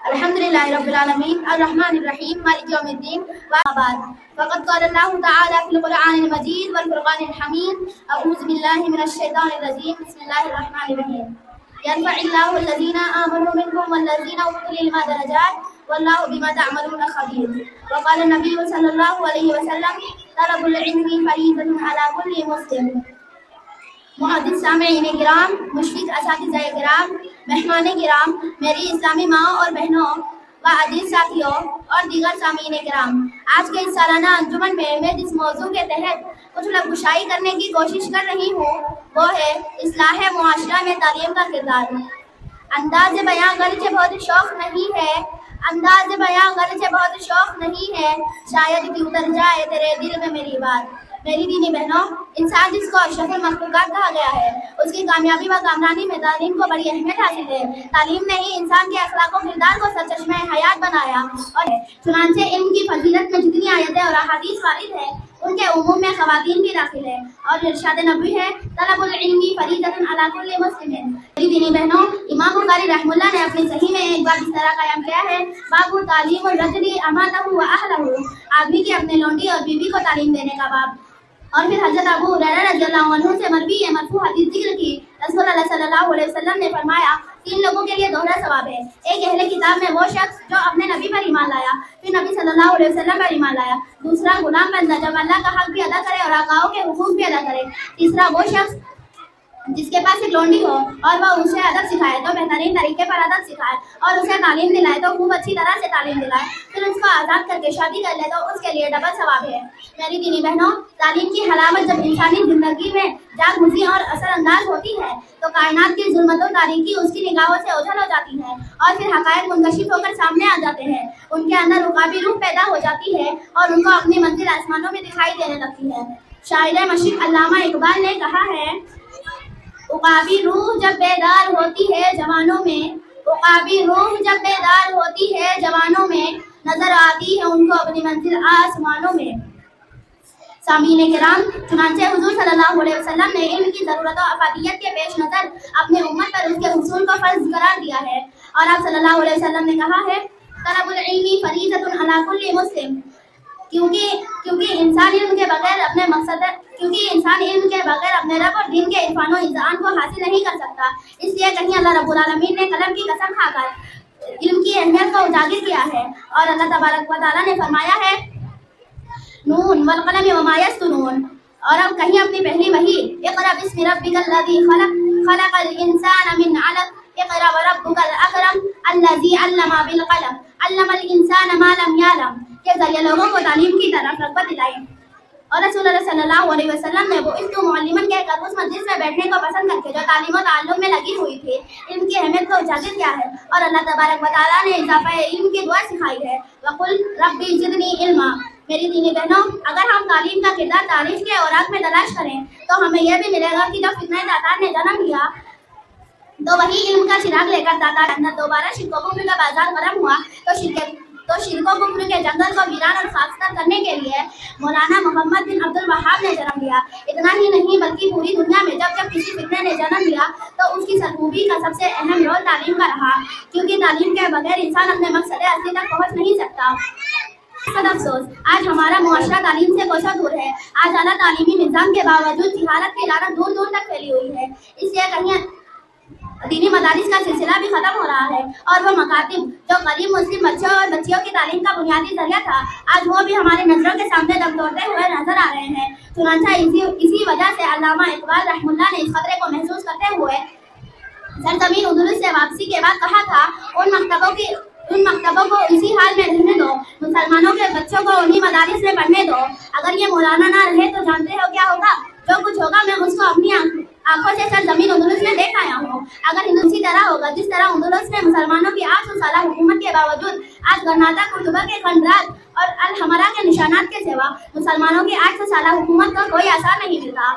الحمدللہ رب العالمین الرحمن الرحیم مالک یوم الدین وبعد فقد قال اللہ تعالی فی القرآن المجید والفرقان الحمید اعوذ باللہ من الشیطان الرجیم بسم اللہ الرحمن الرحیم يرفع الله الذين آمنوا منكم والذين أوتوا العلم درجات والله بما تعملون خبير وقال النبي صلى الله عليه وسلم طلب العلم فريضة على كل مسلم. معزز سامعین کرام، مشفق اساتذہ کرام، مہمان کرام، میری اسلامی ماں اور بہنوں و عزیز ساتھیوں اور دیگر سامعین کرام، آج کے اس سالانہ انجمن میں جس موضوع کے تحت کچھ لبگشائی کرنے کی کوشش کر رہی ہوں وہ ہے اصلاح معاشرہ میں تعلیم کا کردار. انداز بیاں گرچہ بہت شوق نہیں ہے، شاید کہ اتر جائے تیرے دل میں میری بات. میری دینی بہنوں، انسان جس کو اشرف المخلوقات کہا گیا ہے، اس کی کامیابی و کامرانی میں تعلیم کو بڑی اہمیت حاصل ہے. تعلیم نے ہی انسان کے اخلاق و کردار کو سرچشمہ حیات بنایا اور چنانچہ علم کی فضیلت میں جتنی آیتیں اور احادیث وارد ہیں ان کے عموم میں خواتین بھی داخل ہے اور ارشاد نبوی ہے طلب العلم فریضۃ علی کل مسلم. میری دینی بہنوں، امام بخاری رحمہ اللہ نے اپنی صحیح میں ایک باب اس طرح قائم کیا ہے: باب تعلیم الرجل اماتہ و اہلہ، آدمی کی اپنے لونڈی اور بیوی کو تعلیم دینے کا باب. اور پھر حضرت ابو ہریرہ رضی اللہ عنہ سے مرفوع حدیث ذکر کی. رسول اللہ صلی اللہ علیہ وسلم نے فرمایا 3 لوگوں کے لیے دوہرا ثواب ہے. ایک اہل کتاب میں وہ شخص جو اپنے نبی پر ایمان لایا، پھر نبی صلی اللہ علیہ وسلم پر ایمان لایا. دوسرا غلام بندہ جب اللہ کا حق بھی ادا کرے اور آقاؤں کے حقوق بھی ادا کرے. تیسرا وہ شخص جس کے پاس ایک لونڈی ہو اور وہ اسے ادب سکھائے تو بہترین طریقے پر ادب سکھائے اور اسے تعلیم دلائے تو خوب اچھی طرح سے تعلیم دلائے، پھر اس کو آزاد کر کے شادی کر لے تو اس کے لیے ڈبل ثواب ہے. میری دینی بہنوں، تعلیم کی حلاوت جب انسانی زندگی میں جاگبوزی اور اثر انداز ہوتی ہے تو کائنات کی ظلمت و تاریکی اس کی نگاہوں سے اوجھل ہو جاتی ہے اور پھر حقائق منکشف ہو کر سامنے آ جاتے ہیں. ان کے اندر رقابی روح پیدا ہو جاتی ہے اور ان کو اپنی منزل آسمانوں میں دکھائی دینے لگتی ہے. شاعر مشرق علامہ اقبال نے کہا ہے: عقابی روح جب بیدار ہوتی ہے جوانوں میں نظر آتی ہے ان کو اپنی منزل آسمانوں میں. سامعین کرام، چنانچہ حضور صلی اللہ علیہ وسلم نے علم کی ضرورت و افادیت کے پیش نظر اپنے امت پر اس کے حصول کو فرض قرار دیا ہے اور آپ صلی اللہ علیہ وسلم نے کہا ہے طلب العلم فریضۃ علی کل مسلم، کیونکہ انسان علم کے بغیر اپنے رب اور دین کے عرفان و اذعان کو حاصل نہیں کر سکتا. اس لیے کہیں اللہ رب العالمین نے قلم کی قسم کھا کر علم کی اہمیت کو اجاگر کیا ہے اور اللہ تبارک و تعالیٰ نے فرمایا ہے نون والقلم وما یسطرون. اور اب کہیں اپنی پہلی وحی اقرأ باسم ربک الذی خلق الانسان من علق اقرأ وربک الاکرم الذی علم بالقلم علم الانسان ما لم یعلم کے ذریعے لوگوں کو تعلیم کی طرف رغبت دلائی. اور رسول اللہ صلی اللہ علیہ وسلم نے وہ اس کو معلمن کہہ کر اس مجلس میں بیٹھنے کو پسند کر کے جو تعلیم و تعلم میں لگی ہوئی تھی علم کی اہمیت کو اجاگر کیا ہے اور اللہ تبارک و تعالیٰ نے اضافہ علم کی دعا سکھائی ہے: وقل ربی زدنی علما. میری دینی بہنوں، اگر ہم تعلیم کا کردار تاریخ کے اوراق میں تلاش کریں تو ہمیں یہ بھی ملے گا کہ جب فتنہ تاتار نے جنم لیا تو وہی علم کا چراغ لے کر تاتار اندر دوبارہ شرک و کفر کا بازار گرم ہوا تو شرک و کفر کے جنگل کو ویران اور خاکستر کرنے کے لیے مولانا محمد بن عبد الوہاب نے جنم لیا. اتنا ہی نہیں بلکہ پوری دنیا میں جب کسی فتنے نے جنم لیا تو اس کی سرکوبی کا سب سے اہم رول تعلیم کا رہا، کیونکہ تعلیم کے بغیر انسان اپنے مقصد اصلی تک پہنچ نہیں سکتا. افسوس آج ہمارا معاشرہ تعلیم سے کوسوں دور ہے. آج اعلیٰ تعلیمی نظام کے باوجود جہالت کی لعنت دور دور تک پھیلی ہوئی ہے. اس لیے کہیں دینی مدارس کا سلسلہ بھی ختم ہو رہا ہے اور وہ مکاتب جو غریب مسلم بچوں اور بچیوں کی تعلیم کا بنیادی ذریعہ تھا آج وہ بھی ہمارے نظروں کے سامنے دم توڑتے ہوئے نظر آ رہے ہیں. چنانچہ اسی وجہ سے علامہ اقبال رحمہ اللہ نے اس خطرے کو محسوس کرتے ہوئے سرزمین اندلس سے واپسی کے بعد کہا تھا ان مکتبوں کو اسی حال میں رہنے دو، مسلمانوں کے بچوں کو انہی مدارس میں پڑھنے دو. اگر یہ مولانا نہ رہے تو جانتے ہو کیا ہوگا؟ جو کچھ ہوگا میں اس کو اپنی آنکھوں سے سرزمین اندلس میں دیکھ آیا ہوں. اگر اسی طرح ہوگا جس طرح اندلس میں مسلمانوں کی 800 سالہ حکومت کے باوجود آج گرناطہ قرطبہ کے خنڈرات اور الحمرا کے نشانات کے سوا مسلمانوں کی 800 سالہ حکومت کا کوئی اثر نہیں ملتا.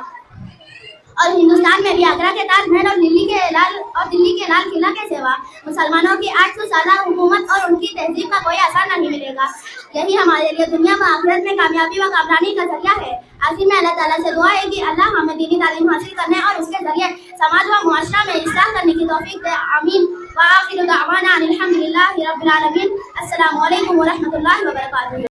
اور ہندوستان میں بھی آگرہ کے تاج محل اور دلی کے لال قلعہ کے سوا مسلمانوں کی 800 سالہ حکومت اور ان کی تہذیب کا کوئی اثر نہیں ملے گا. یہی ہمارے لیے دنیا و آخرت میں کامیابی و کامرانی کا ذریعہ ہے. آخر میں اللہ تعالیٰ سے دعا ہے کہ اللہ ہمیں دینی تعلیم حاصل کرنے اور اس کے ذریعے سماج و معاشرہ میں اصلاح کرنے کی توفیق دے. آمین. وآخر دعوانا ان الحمد للہ رب العالمین. السلام علیکم ورحمۃ اللہ وبرکاتہ.